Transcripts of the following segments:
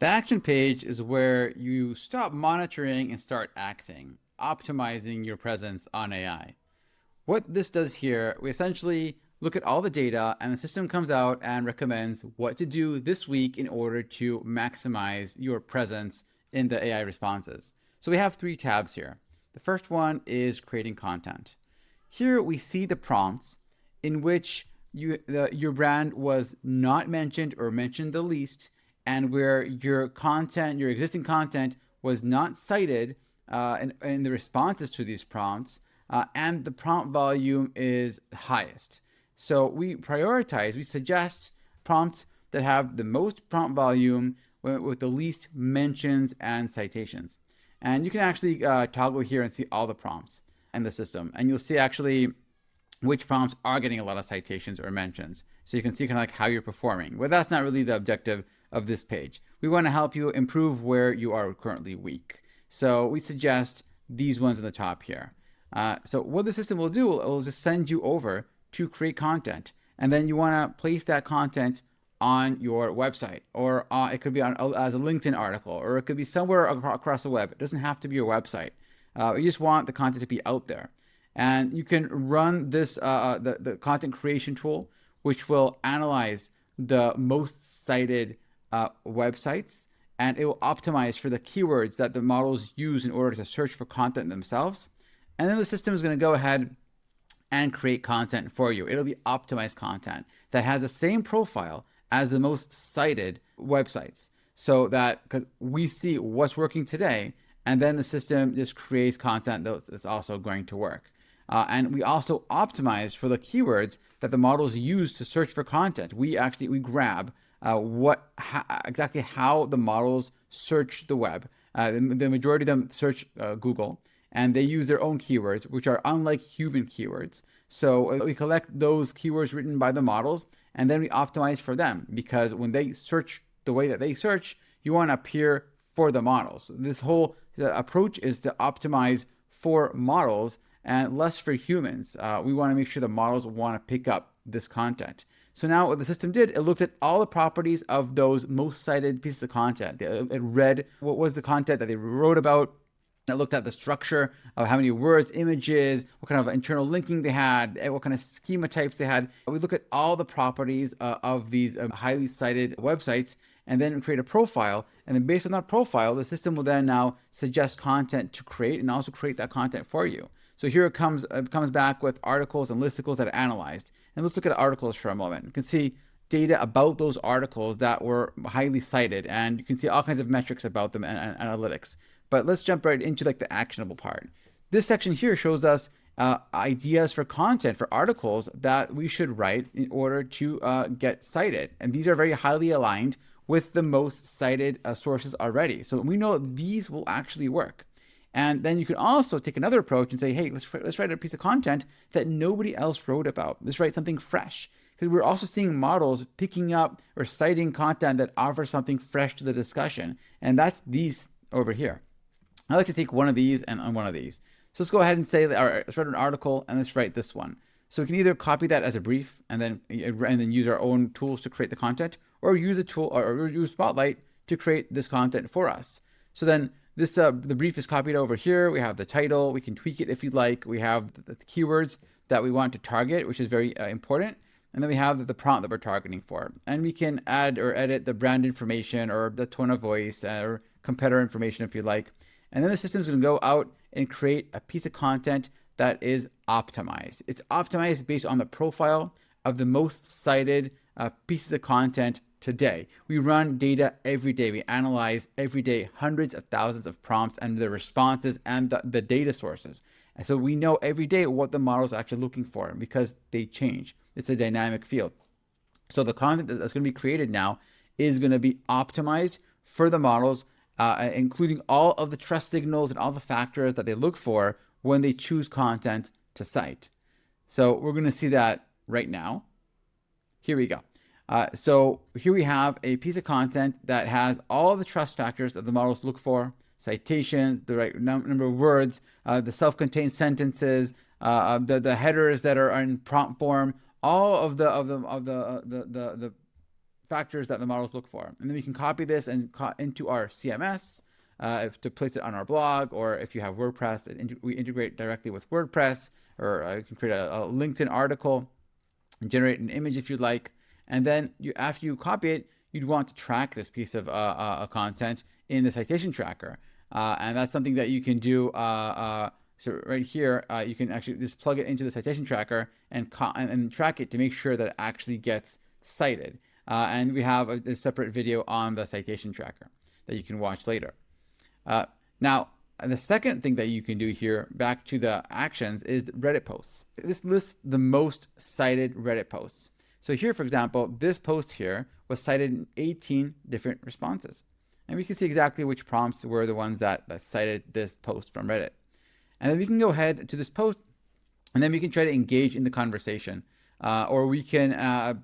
The action page is where you stop monitoring and start acting, optimizing your presence on AI. What this does here, we essentially look at all the data and the system comes out and recommends what to do this week in order to maximize your presence in the AI responses. So we have three tabs here. The first one is creating content. Here we see the prompts in which your brand was not mentioned or mentioned the least, and where your content, your existing content, was not cited in the responses to these prompts, and the prompt volume is highest. So we prioritize, we suggest prompts that have the most prompt volume with the least mentions and citations. And you can actually toggle here and see all the prompts in the system. And you'll see actually which prompts are getting a lot of citations or mentions. So you can see kind of like how you're performing. But that's not really the objective of this page. We want to help you improve where you are currently weak. So we suggest these ones in the top here. So what the system will do, it will just send you over to create content. And then you want to place that content on your website, or it could be on as a LinkedIn article, or it could be somewhere across the web. It doesn't have to be your website. You just want the content to be out there. And you can run this, the content creation tool, which will analyze the most cited websites, and it will optimize for the keywords that the models use in order to search for content themselves. And then the system is going to go ahead and create content for you. It'll be optimized content that has the same profile as the most cited websites, so that because we see what's working today, and then the system just creates content that's also going to work. And we also optimize for the keywords that the models use to search for content. We grab exactly how the models search the web. The majority of them search Google, and they use their own keywords, which are unlike human keywords. So we collect those keywords written by the models, and then we optimize for them, because when they search the way that they search, you want to appear for the models. This whole approach is to optimize for models and less for humans. We want to make sure the models want to pick up this content. So now what the system did, it looked at all the properties of those most cited pieces of content. It read what was the content that they wrote about. It looked at the structure of how many words, images, what kind of internal linking they had, what kind of schema types they had. We look at all the properties of these highly cited websites, and then create a profile. And then based on that profile, the system will then now suggest content to create, and also create that content for you. So here it comes back with articles and listicles that are analyzed. And let's look at articles for a moment. You can see data about those articles that were highly cited, and you can see all kinds of metrics about them and analytics. But let's jump right into like the actionable part. This section here shows us ideas for content for articles that we should write in order to get cited. And these are very highly aligned with the most cited sources already. So we know these will actually work. And then you can also take another approach and say, hey, let's write a piece of content that nobody else wrote about. Let's write something fresh. Because we're also seeing models picking up or citing content that offers something fresh to the discussion. And that's these over here. I like to take one of these and one of these. So let's go ahead and say, all right, let's write an article and let's write this one. So we can either copy that as a brief and then use our own tools to create the content, or use a tool or use Spotlight to create this content for us. So then this the brief is copied over here. We have the title. We can tweak it if you'd like. We have the keywords that we want to target, which is very important. And then we have the prompt that we're targeting for. And we can add or edit the brand information or the tone of voice or competitor information if you like. And then the system is going to go out and create a piece of content that is optimized. It's optimized based on the profile of the most cited pieces of content today. We run data every day. We analyze every day hundreds of thousands of prompts and the responses and the data sources. And so we know every day what the model is actually looking for, because they change. It's a dynamic field. So the content that's going to be created now is going to be optimized for the models, including all of the trust signals and all the factors that they look for when they choose content to cite. So we're going to see that right now. Here we go. So here we have a piece of content that has all the trust factors that the models look for: citations, the right number of words, the self-contained sentences, the headers that are in prompt form, all of the factors that the models look for. And then we can copy this and into our CMS to place it on our blog, or if you have WordPress, we integrate directly with WordPress, or you can create a LinkedIn article and generate an image if you'd like. And then after you copy it, you'd want to track this piece of content in the citation tracker. And that's something that you can do. So right here, you can actually just plug it into the citation tracker and track it to make sure that it actually gets cited. And we have a separate video on the citation tracker that you can watch later. Now, the second thing that you can do here, back to the actions, is Reddit posts. This lists the most cited Reddit posts. So here, for example, this post here was cited in 18 different responses. And we can see exactly which prompts were the ones that cited this post from Reddit. And then we can go ahead to this post, and then we can try to engage in the conversation. Or we can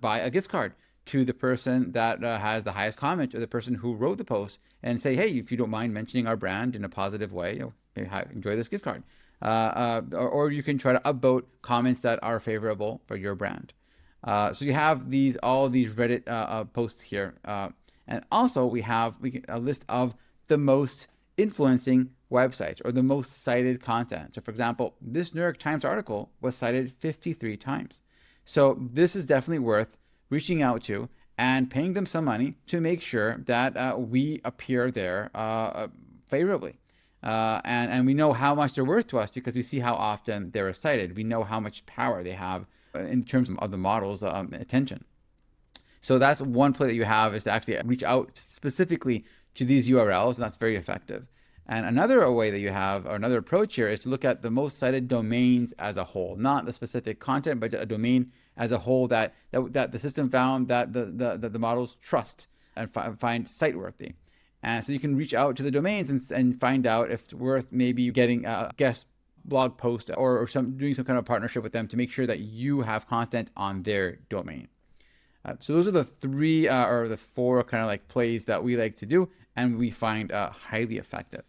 buy a gift card to the person that has the highest comment, or the person who wrote the post, and say, hey, if you don't mind mentioning our brand in a positive way, enjoy this gift card. Or you can try to upvote comments that are favorable for your brand. So you have all these Reddit posts here. And also we have a list of the most influencing websites, or the most cited content. So for example, this New York Times article was cited 53 times. So this is definitely worth reaching out to and paying them some money to make sure that we appear there favorably. And we know how much they're worth to us because we see how often they're cited. We know how much power they have in terms of the model's attention. So that's one play that you have, is to actually reach out specifically to these URLs, and that's very effective. And another way that you have, or another approach here, is to look at the most cited domains as a whole, not the specific content, but a domain as a whole that the system found that the models trust and find site-worthy. And so you can reach out to the domains and find out if it's worth maybe getting a guest blog post or doing some kind of partnership with them to make sure that you have content on their domain. So those are the three or the four kind of like plays that we like to do, and we find highly effective.